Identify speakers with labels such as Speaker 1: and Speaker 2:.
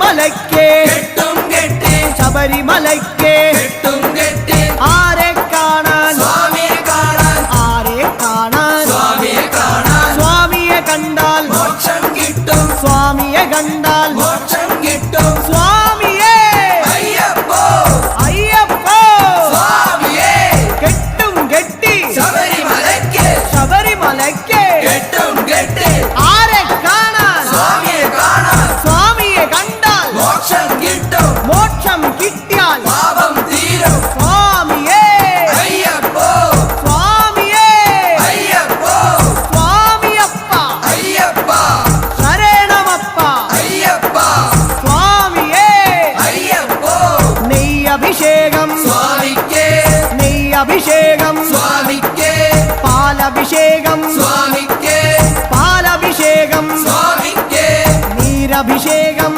Speaker 1: ശബരിമലയ്ക്ക് ശബരിമലയ്ക്ക് ആരെ കാണാൻ
Speaker 2: സ്വാമിയെ കാണാൻ
Speaker 1: ആരെ കാണാൻ
Speaker 2: സ്വാമിയെ കാണാൻ
Speaker 1: സ്വാമിയെ കണ്ടാൽ
Speaker 2: മോക്ഷം കിട്ടും
Speaker 1: സ്വാമിയെ കണ്ടാൽ
Speaker 2: മോക്ഷം കിട്ടും
Speaker 1: സ്വാമിയെ
Speaker 2: അയ്യപ്പോ
Speaker 1: അയ്യപ്പോ
Speaker 2: സ്വാമിയെ
Speaker 1: കെട്ടും കെട്ടി
Speaker 2: ശബരിമലയ്ക്ക്
Speaker 1: ശബരിമലയ്ക്ക്
Speaker 2: കെട്ടും കെട്ടി
Speaker 1: ആരെ കാണാൻ
Speaker 2: സ്വാമിയെ കാണാൻ
Speaker 1: സ്വാമിയെ കണ്ടാൽ
Speaker 2: മോക്ഷം കിട്ടും
Speaker 1: മോക്ഷം കിട്ടിയാൽ
Speaker 2: പാപം തീരും
Speaker 1: സ്വാമിയെ
Speaker 2: അയ്യപ്പോ
Speaker 1: സ്വാമിയെ
Speaker 2: അയ്യപ്പോ
Speaker 1: സ്വാമിയപ്പ
Speaker 2: അയ്യപ്പ
Speaker 1: ശരണമപ്പ
Speaker 2: അയ്യപ്പ
Speaker 1: സ്വാമിയെ
Speaker 2: അയ്യപ്പോ
Speaker 1: നെയ്യഭിഷേകം
Speaker 2: സ്വാമിക്ക്
Speaker 1: നെയ്യഭിഷേകം
Speaker 2: സ്വാമിക്ക്
Speaker 1: പാലഭിഷേകം
Speaker 2: സ്വാമിക്ക്
Speaker 1: പാലഭിഷേകം
Speaker 2: സ്വാമിക്ക്
Speaker 1: നീരഭിഷേകം